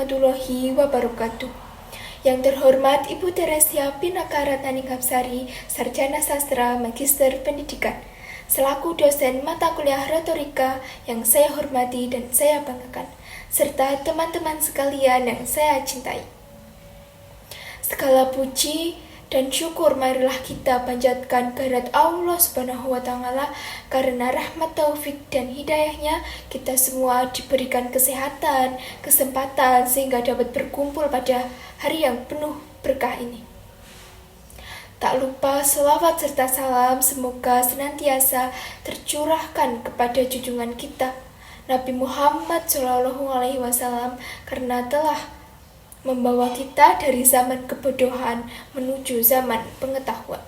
warahmatullahi wabarakatuh. Yang terhormat Ibu Teresia Pinaka Ratnaningapsari, Sarjana Sastra Magister Pendidikan, selaku dosen mata kuliah retorika yang saya hormati dan saya banggakan, serta teman-teman sekalian yang saya cintai. Segala puji dan syukur marilah kita panjatkan kehadirat Allah Subhanahu wa Ta'ala, karena rahmat, taufik dan hidayahnya kita semua diberikan kesehatan, kesempatan sehingga dapat berkumpul pada hari yang penuh berkah ini. Tak lupa selawat serta salam semoga senantiasa tercurahkan kepada junjungan kita Nabi Muhammad SAW, karena telah membawa kita dari zaman kebodohan menuju zaman pengetahuan.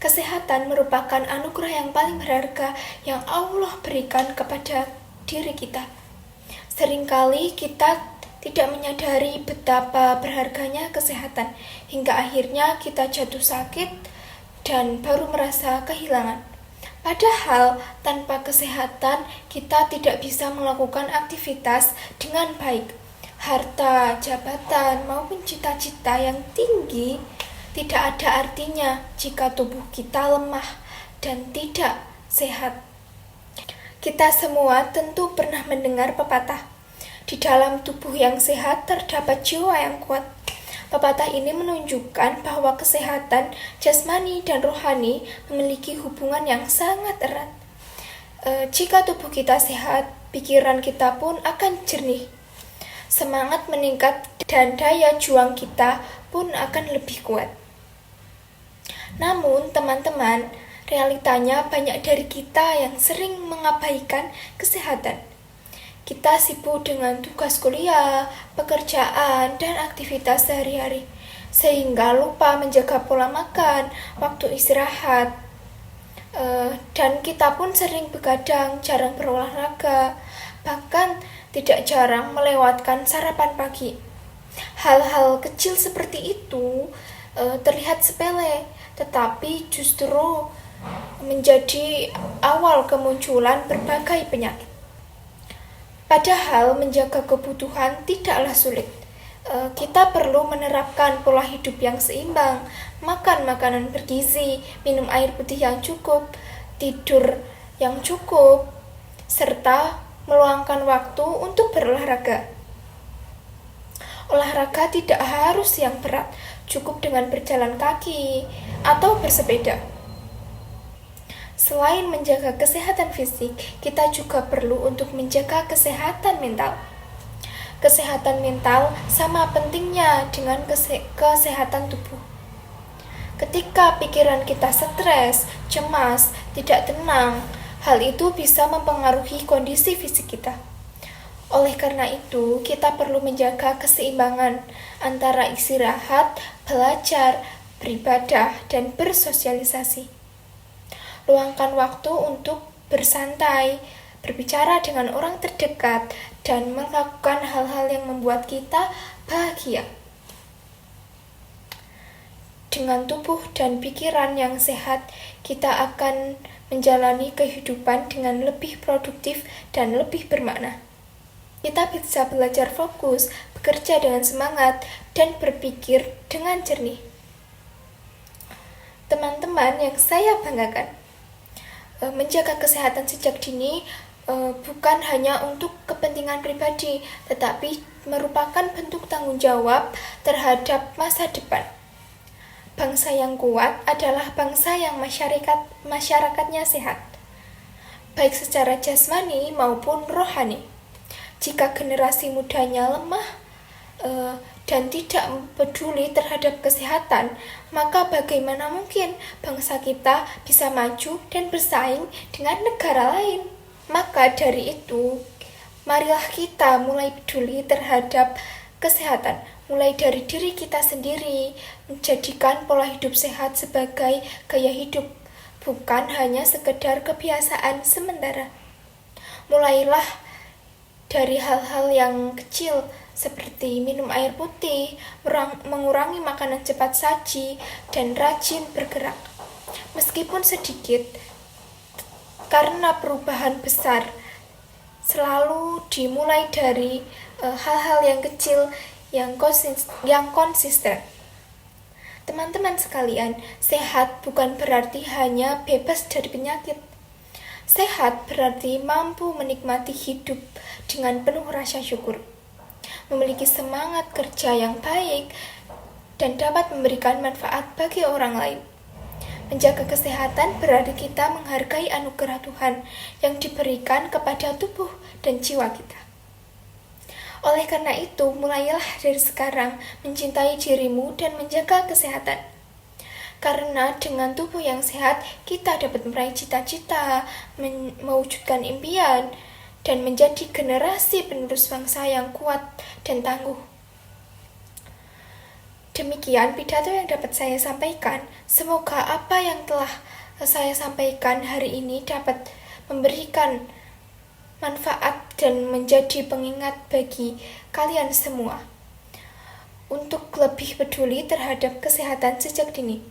Kesehatan merupakan anugerah yang paling berharga yang Allah berikan kepada diri kita. Seringkali kita tidak menyadari betapa berharganya kesehatan, hingga akhirnya kita jatuh sakit dan baru merasa kehilangan. Padahal tanpa kesehatan kita tidak bisa melakukan aktivitas dengan baik. Harta, jabatan, maupun cita-cita yang tinggi tidak ada artinya jika tubuh kita lemah dan tidak sehat. Kita semua tentu pernah mendengar pepatah, di dalam tubuh yang sehat terdapat jiwa yang kuat. Pepatah ini menunjukkan bahwa kesehatan jasmani dan rohani memiliki hubungan yang sangat erat. Jika tubuh kita sehat, pikiran kita pun akan jernih. Semangat meningkat dan daya juang kita pun akan lebih kuat. Namun teman-teman, realitanya banyak dari kita yang sering mengabaikan kesehatan. Kita sibuk dengan tugas kuliah, pekerjaan, dan aktivitas sehari-hari, sehingga lupa menjaga pola makan, waktu istirahat, dan kita pun sering begadang, jarang berolahraga, bahkan tidak jarang melewatkan sarapan pagi. Hal-hal kecil seperti itu terlihat sepele, tetapi justru menjadi awal kemunculan berbagai penyakit. Padahal menjaga kebutuhan tidaklah sulit. Kita perlu menerapkan pola hidup yang seimbang, makan makanan bergizi, minum air putih yang cukup, tidur yang cukup, serta meluangkan waktu untuk berolahraga. Olahraga tidak harus yang berat, cukup dengan berjalan kaki atau bersepeda. Selain menjaga kesehatan fisik, kita juga perlu untuk menjaga kesehatan mental. Kesehatan mental sama pentingnya dengan kesehatan tubuh. Ketika pikiran kita stres, cemas, tidak tenang, hal itu bisa mempengaruhi kondisi fisik kita. Oleh karena itu, kita perlu menjaga keseimbangan antara istirahat, belajar, beribadah, dan bersosialisasi. Luangkan waktu untuk bersantai, berbicara dengan orang terdekat, dan melakukan hal-hal yang membuat kita bahagia. Dengan tubuh dan pikiran yang sehat, kita akan menjalani kehidupan dengan lebih produktif dan lebih bermakna. Kita bisa belajar fokus, bekerja dengan semangat, dan berpikir dengan jernih. Teman-teman yang saya banggakan, menjaga kesehatan sejak dini bukan hanya untuk kepentingan pribadi, tetapi merupakan bentuk tanggung jawab terhadap masa depan. Bangsa yang kuat adalah bangsa yang masyarakatnya sehat, baik secara jasmani maupun rohani. Jika generasi mudanya lemah dan tidak peduli terhadap kesehatan, maka bagaimana mungkin bangsa kita bisa maju dan bersaing dengan negara lain? Maka dari itu, marilah kita mulai peduli terhadap kesehatan, mulai dari diri kita sendiri, menjadikan pola hidup sehat sebagai gaya hidup, bukan hanya sekedar kebiasaan sementara. Mulailah dari hal-hal yang kecil seperti minum air putih, mengurangi makanan cepat saji, dan rajin bergerak. Meskipun sedikit, karena perubahan besar selalu dimulai dari hal-hal yang kecil yang konsisten. Teman-teman sekalian, sehat bukan berarti hanya bebas dari penyakit. Sehat berarti mampu menikmati hidup dengan penuh rasa syukur, memiliki semangat kerja yang baik, dan dapat memberikan manfaat bagi orang lain. Menjaga kesehatan berarti kita menghargai anugerah Tuhan yang diberikan kepada tubuh dan jiwa kita. Oleh karena itu, mulailah dari sekarang mencintai dirimu dan menjaga kesehatan. Karena dengan tubuh yang sehat, kita dapat meraih cita-cita, mewujudkan impian, dan menjadi generasi penerus bangsa yang kuat dan tangguh. Demikian pidato yang dapat saya sampaikan. Semoga apa yang telah saya sampaikan hari ini dapat memberikan manfaat dan menjadi pengingat bagi kalian semua untuk lebih peduli terhadap kesehatan sejak dini.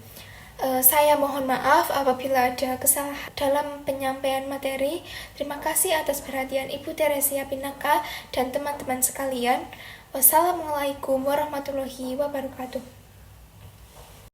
Saya mohon maaf apabila ada kesalahan dalam penyampaian materi. Terima kasih atas perhatian Ibu Teresia Pinaka dan teman-teman sekalian. Wassalamualaikum warahmatullahi wabarakatuh.